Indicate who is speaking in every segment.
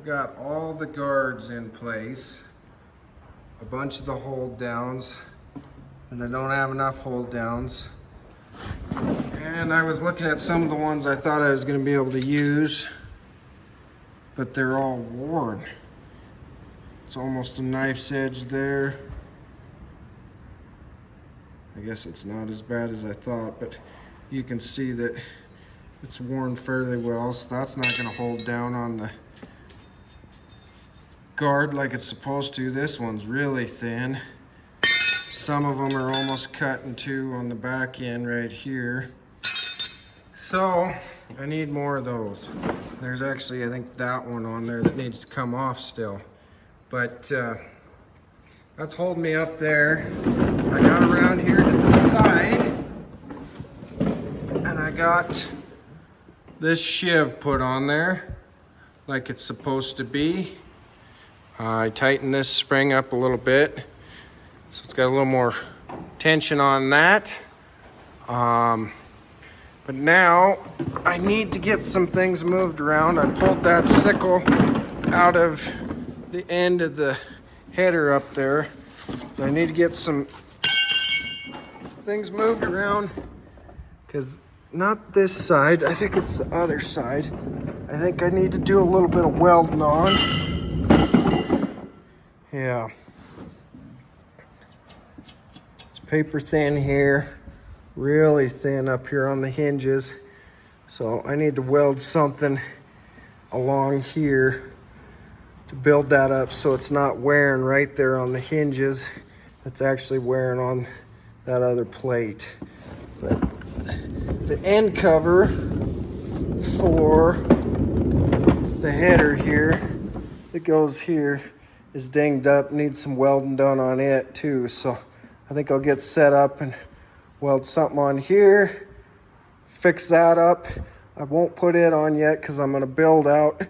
Speaker 1: I've got all the guards in place, a bunch of the hold downs, and I don't have enough hold downs. And I was looking at some of the ones I thought I was going to be able to use, but they're all worn. It's almost a knife's edge there. I guess it's not as bad as I thought, but you can see that it's worn fairly well, so that's not going to hold down on the guard like it's supposed to. This one's really thin. Some of them are almost cut in two on the back end right here. So I need more of those. There's actually, I think, that one on there that needs to come off still. But that's holding me up there. I got around here to the side and I got this shiv put on there like it's supposed to be. I tightened this spring up a little bit, so it's got a little more tension on that. But now I need to get some things moved around. I pulled that sickle out of the end of the header up there. I need to get some things moved around, because not this side, I think it's the other side. I think I need to do a little bit of welding on. Yeah. It's paper thin here, really thin up here on the hinges. So I need to weld something along here to build that up so it's not wearing right there on the hinges. It's actually wearing on that other plate. But the end cover for the header here that goes here is dinged up, needs some welding done on it too. So I think I'll get set up and weld something on here, fix that up. I won't put it on yet because I'm gonna build out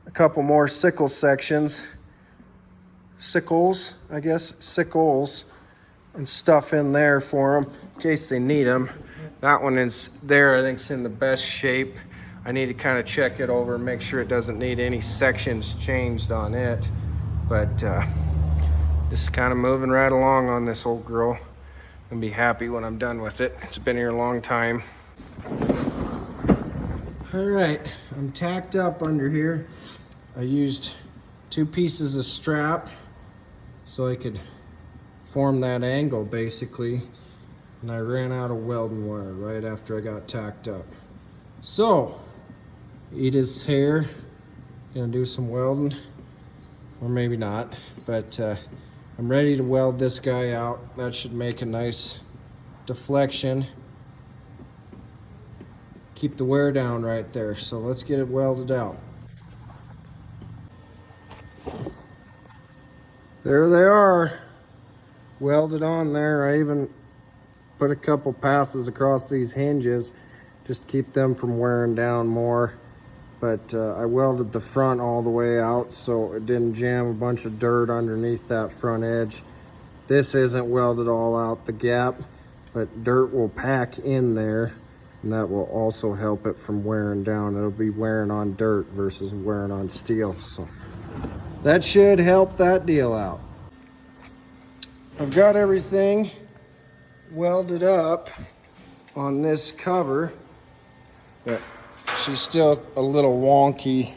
Speaker 1: a couple more sickle sections. Sickles, I guess, sickles and stuff in there for them in case they need them. That one is there, I think it's in the best shape. I need to kind of check it over and make sure it doesn't need any sections changed on it. But just kind of moving right along on this old girl. I'll be happy when I'm done with it. It's been here a long time. All right, I'm tacked up under here. I used 2 pieces of strap so I could form that angle basically. And I ran out of welding wire right after I got tacked up. So, Edith's hair, gonna do some welding. Or maybe not, but I'm ready to weld this guy out. That should make a nice deflection. Keep the wear down right there. So let's get it welded out. There they are, welded on there. I even put a couple passes across these hinges just to keep them from wearing down more. But I welded the front all the way out so it didn't jam a bunch of dirt underneath that front edge. This isn't welded all out the gap, but dirt will pack in there, and that will also help it from wearing down. It'll be wearing on dirt versus wearing on steel. So that should help that deal out. I've got everything welded up on this cover, but she's still a little wonky,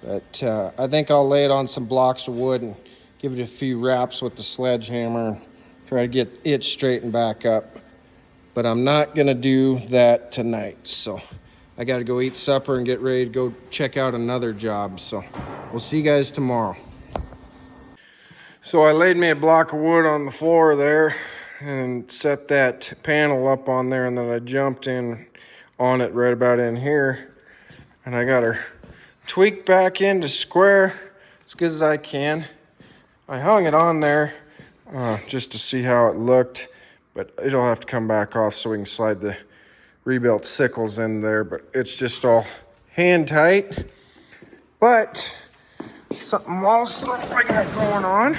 Speaker 1: but I think I'll lay it on some blocks of wood and give it a few wraps with the sledgehammer and try to get it straightened back up. But I'm not gonna do that tonight, so I gotta go eat supper and get ready to go check out another job. So we'll see you guys tomorrow. So I laid me a block of wood on the floor there and set that panel up on there, and then I jumped in on it right about in here, and I got her tweaked back into square as good as I can. I hung it on there just to see how it looked, but it'll have to come back off so we can slide the rebuilt sickles in there. But it's just all hand tight. But something also I got going on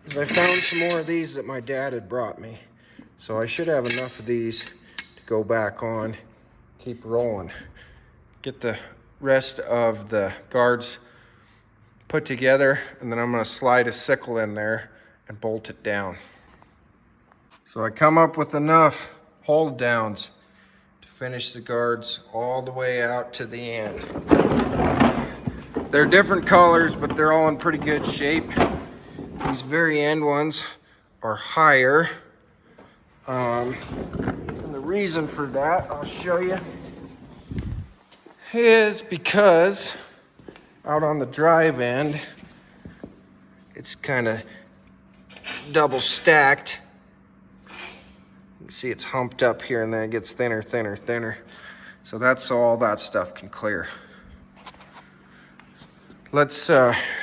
Speaker 1: is I found some more of these that my dad had brought me, so I should have enough of these to go back on, keep rolling. Get the rest of the guards put together, and then I'm gonna slide a sickle in there and bolt it down. So I come up with enough hold downs to finish the guards all the way out to the end. They're different colors, but they're all in pretty good shape. These very end ones are higher. And the reason for that, I'll show you, is because out on the drive end, it's kind of double stacked. You can see it's humped up here, and then it gets thinner, thinner, thinner. So that's so all that stuff can clear. Let's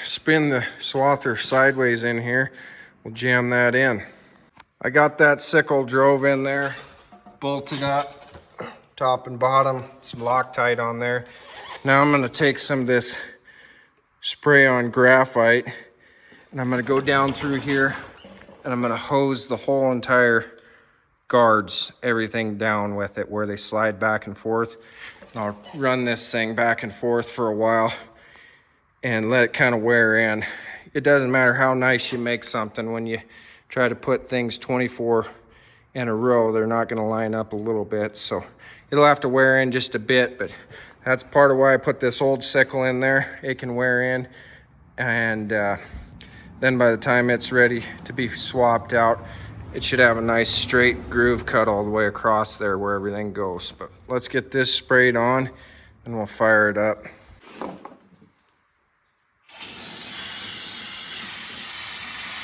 Speaker 1: spin the swather sideways in here. We'll jam that in. I got that sickle drove in there, bolted up, top and bottom, some Loctite on there. Now I'm gonna take some of this spray on graphite, and I'm gonna go down through here, and I'm gonna hose the whole entire guards, everything down with it where they slide back and forth. And I'll run this thing back and forth for a while and let it kind of wear in. It doesn't matter how nice you make something, when you try to put things 24 in a row, they're not gonna line up a little bit. So it'll have to wear in just a bit, but that's part of why I put this old sickle in there. It can wear in, and then by the time it's ready to be swapped out, it should have a nice straight groove cut all the way across there where everything goes. But let's get this sprayed on and we'll fire it up.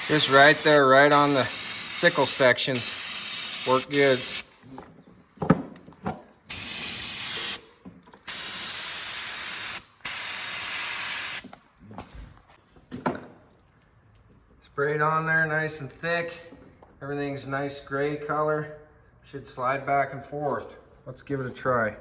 Speaker 1: Just right there, right on the sickle sections, work good. Sprayed on there nice and thick. Everything's nice gray color. Should slide back and forth. Let's give it a try.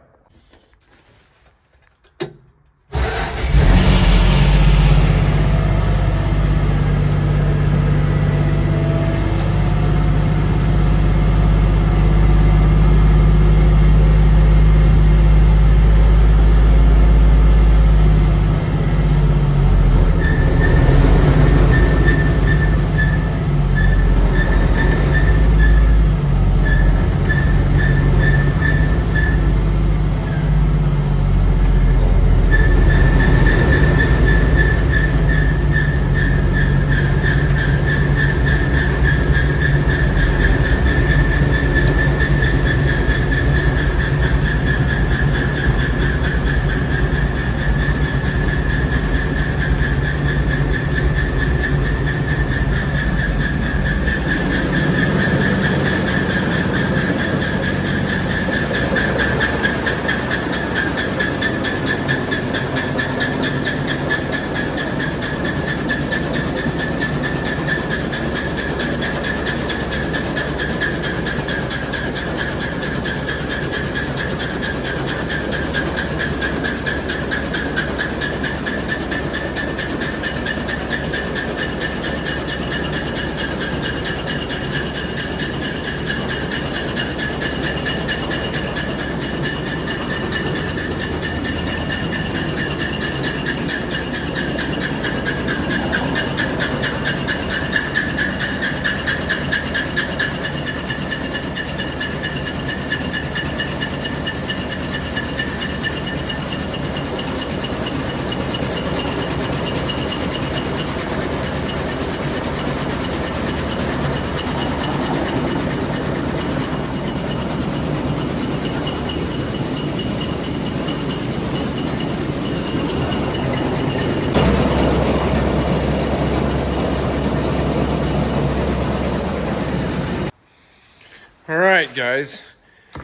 Speaker 1: All right, guys,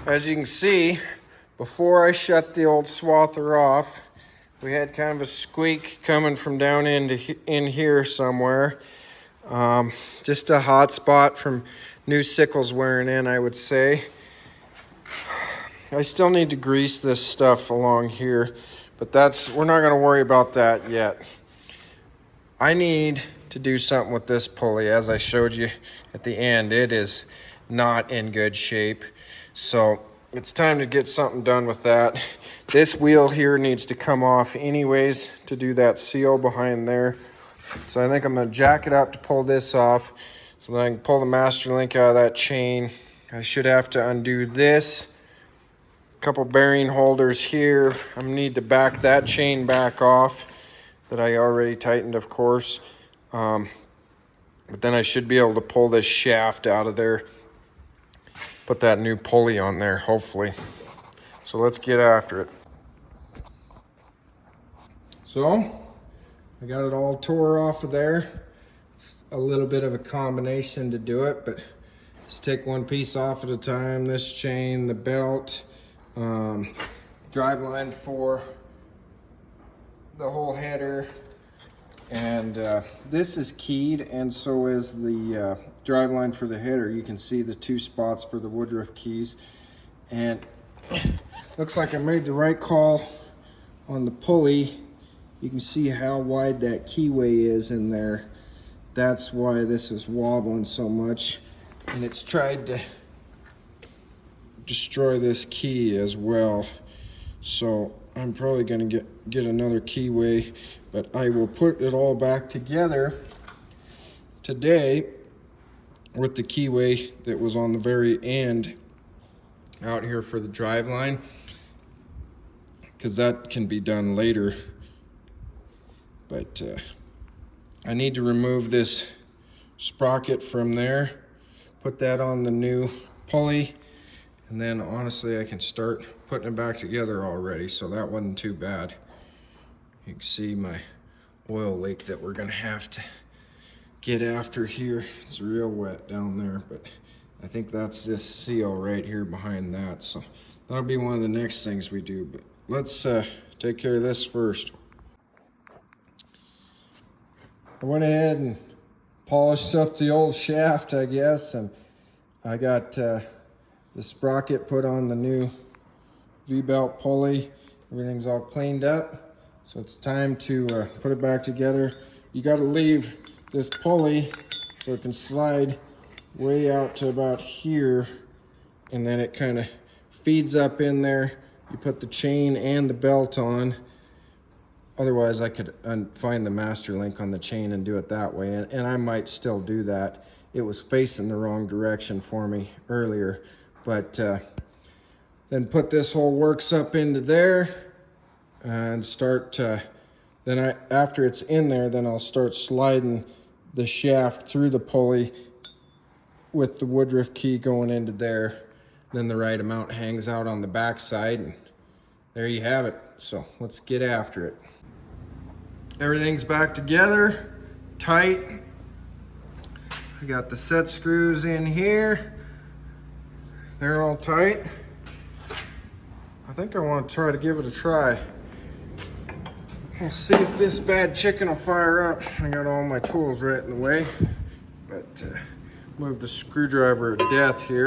Speaker 1: as you can see, before I shut the old swather off, we had kind of a squeak coming from down in here somewhere. Just a hot spot from new sickles wearing in, I would say. I still need to grease this stuff along here, but we're not gonna worry about that yet. I need to do something with this pulley. As I showed you at the end, it is not in good shape. So it's time to get something done with that. This wheel here needs to come off anyways to do that seal behind there. So I think I'm gonna jack it up to pull this off so that I can pull the master link out of that chain. I should have to undo this. A couple bearing holders here. I'm gonna need to back that chain back off that I already tightened, of course. But then I should be able to pull this shaft out of there. Put that new pulley on there, hopefully. So let's get after it. So, I got it all tore off of there. It's a little bit of a combination to do it, but just take one piece off at a time. This chain, the belt, drive line for the whole header, and this is keyed, and so is the drive line for the header. You can see the 2 spots for the Woodruff keys, and looks like I made the right call on the pulley. You can see how wide that keyway is in there. That's why this is wobbling so much, and it's tried to destroy this key as well. So I'm probably gonna get another keyway, but I will put it all back together today with the keyway that was on the very end out here for the drive line, because that can be done later. But I need to remove this sprocket from there, put that on the new pulley, and then honestly I can start putting it back together already, so that wasn't too bad. You can see my oil leak that we're gonna have to get after here. It's real wet down there, but I think that's this seal right here behind that, so that'll be one of the next things we do. But let's take care of this first. I went ahead and polished up the old shaft, I guess, and I got the sprocket put on the new V-belt pulley. Everything's all cleaned up, so it's time to put it back together. You got to leave this pulley so it can slide way out to about here, and then it kind of feeds up in there. You put the chain and the belt on. Otherwise I could find the master link on the chain and do it that way, and I might still do that. It was facing the wrong direction for me earlier, but then put this whole works up into there and start after it's in there, then I'll start sliding the shaft through the pulley with the Woodruff key going into there. Then the right amount hangs out on the back side, and there you have it. So let's get after it. Everything's back together, tight. I got the set screws in here. They're all tight. I think I want to try to give it a try. We'll see if this bad chicken will fire up. I got all my tools right in the way, but move the screwdriver of death here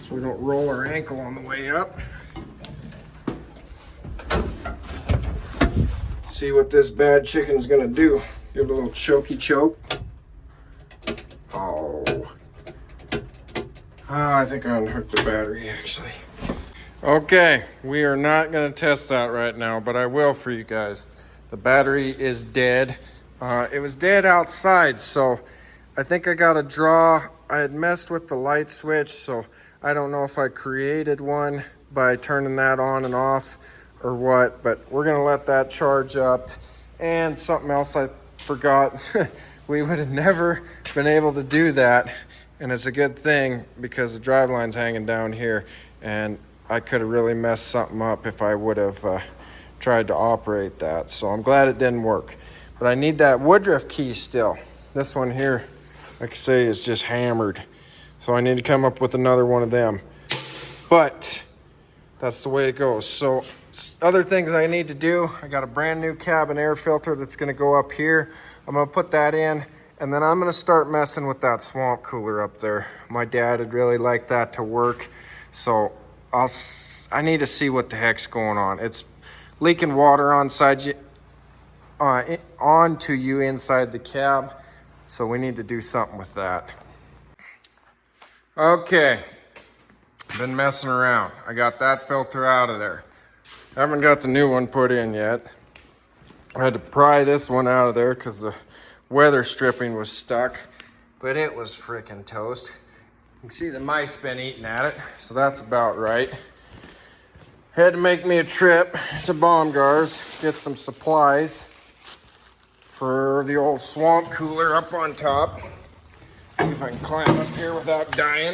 Speaker 1: so we don't roll our ankle on the way up. See what this bad chicken's gonna do. Give it a little chokey choke. Oh. I think I unhooked the battery actually. Okay, we are not gonna test that right now, but I will for you guys. The battery is dead. It was dead outside, so I think I got a draw. I had messed with the light switch, so I don't know if I created one by turning that on and off or what, but we're gonna let that charge up. And something else I forgot, we would have never been able to do that, and it's a good thing because the drive line's hanging down here, and I could have really messed something up if I would have tried to operate that. So I'm glad it didn't work. But I need that Woodruff key still. This one here, like I say, is just hammered. So I need to come up with another one of them. But that's the way it goes. So other things I need to do, I got a brand new cabin air filter that's gonna go up here. I'm gonna put that in, and then I'm gonna start messing with that swamp cooler up there. My dad would really like that to work. So I need to see what the heck's going on. It's leaking water onto you inside the cab. So we need to do something with that. Okay, Been messing around. I got that filter out of there. Haven't got the new one put in yet. I had to pry this one out of there because the weather stripping was stuck, but it was freaking toast. You can see the mice been eating at it, so that's about right. Had to make me a trip to Baumgar's, get some supplies for the old swamp cooler up on top. See if I can climb up here without dying.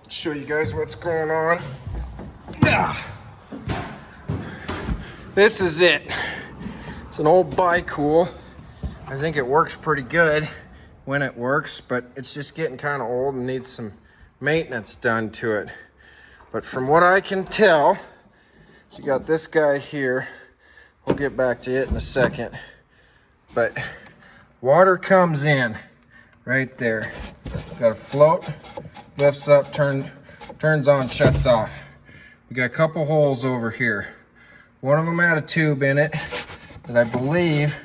Speaker 1: Show you guys what's going on. This is it. It's an old Bi-Cool. I think it works pretty good when it works, but it's just getting kind of old and needs some maintenance done to it. But from what I can tell, so you got this guy here. We'll get back to it in a second. But water comes in right there. Got a float, lifts up, turns on, shuts off. We got a couple holes over here. One of them had a tube in it that I believe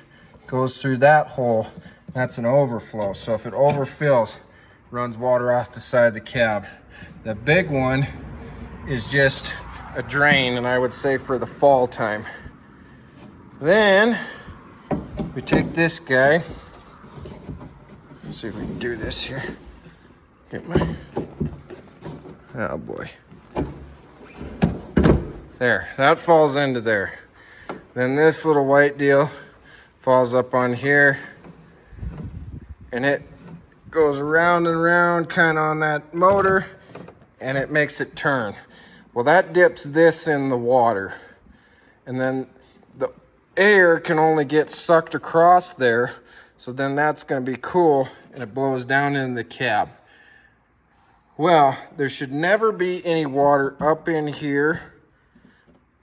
Speaker 1: goes through that hole. That's an overflow. So if it overfills, runs water off the side of the cab. The big one is just a drain, and I would say for the fall time. Then we take this guy. Let's see if we can do this here. Get my, oh boy. There, that falls into there. Then this little white deal falls up on here, and it goes around and around kind of on that motor, and it makes it turn. Well, that dips this in the water, and then the air can only get sucked across there, so then that's going to be cool, and it blows down into the cab. Well, there should never be any water up in here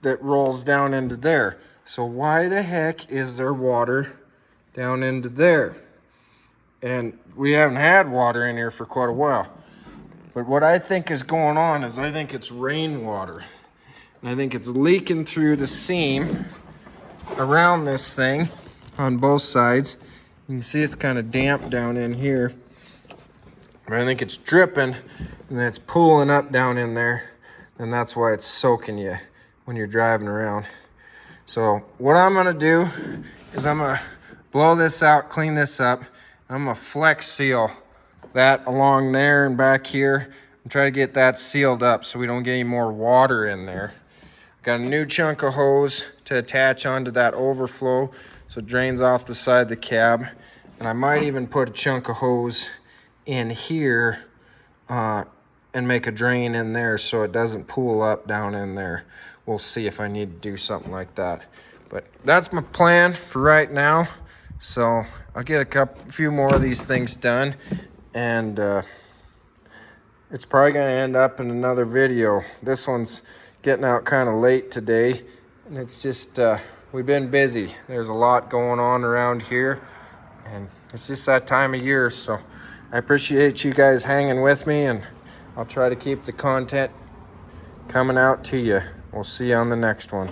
Speaker 1: that rolls down into there. So why the heck is there water down into there? And we haven't had water in here for quite a while. But what I think is going on is I think it's rainwater. And I think it's leaking through the seam around this thing on both sides. You can see it's kind of damp down in here. But I think it's dripping and it's pooling up down in there. And that's why it's soaking you when you're driving around. So what I'm gonna do is I'm gonna blow this out, clean this up. I'm gonna flex seal that along there and back here and try to get that sealed up so we don't get any more water in there. Got a new chunk of hose to attach onto that overflow so it drains off the side of the cab. And I might even put a chunk of hose in here and make a drain in there so it doesn't pool up down in there. We'll see if I need to do something like that. But that's my plan for right now. So I'll get a few more of these things done, and it's probably gonna end up in another video. This one's getting out kind of late today, and it's just, we've been busy. There's a lot going on around here, and it's just that time of year. So I appreciate you guys hanging with me, and I'll try to keep the content coming out to you. We'll see you on the next one.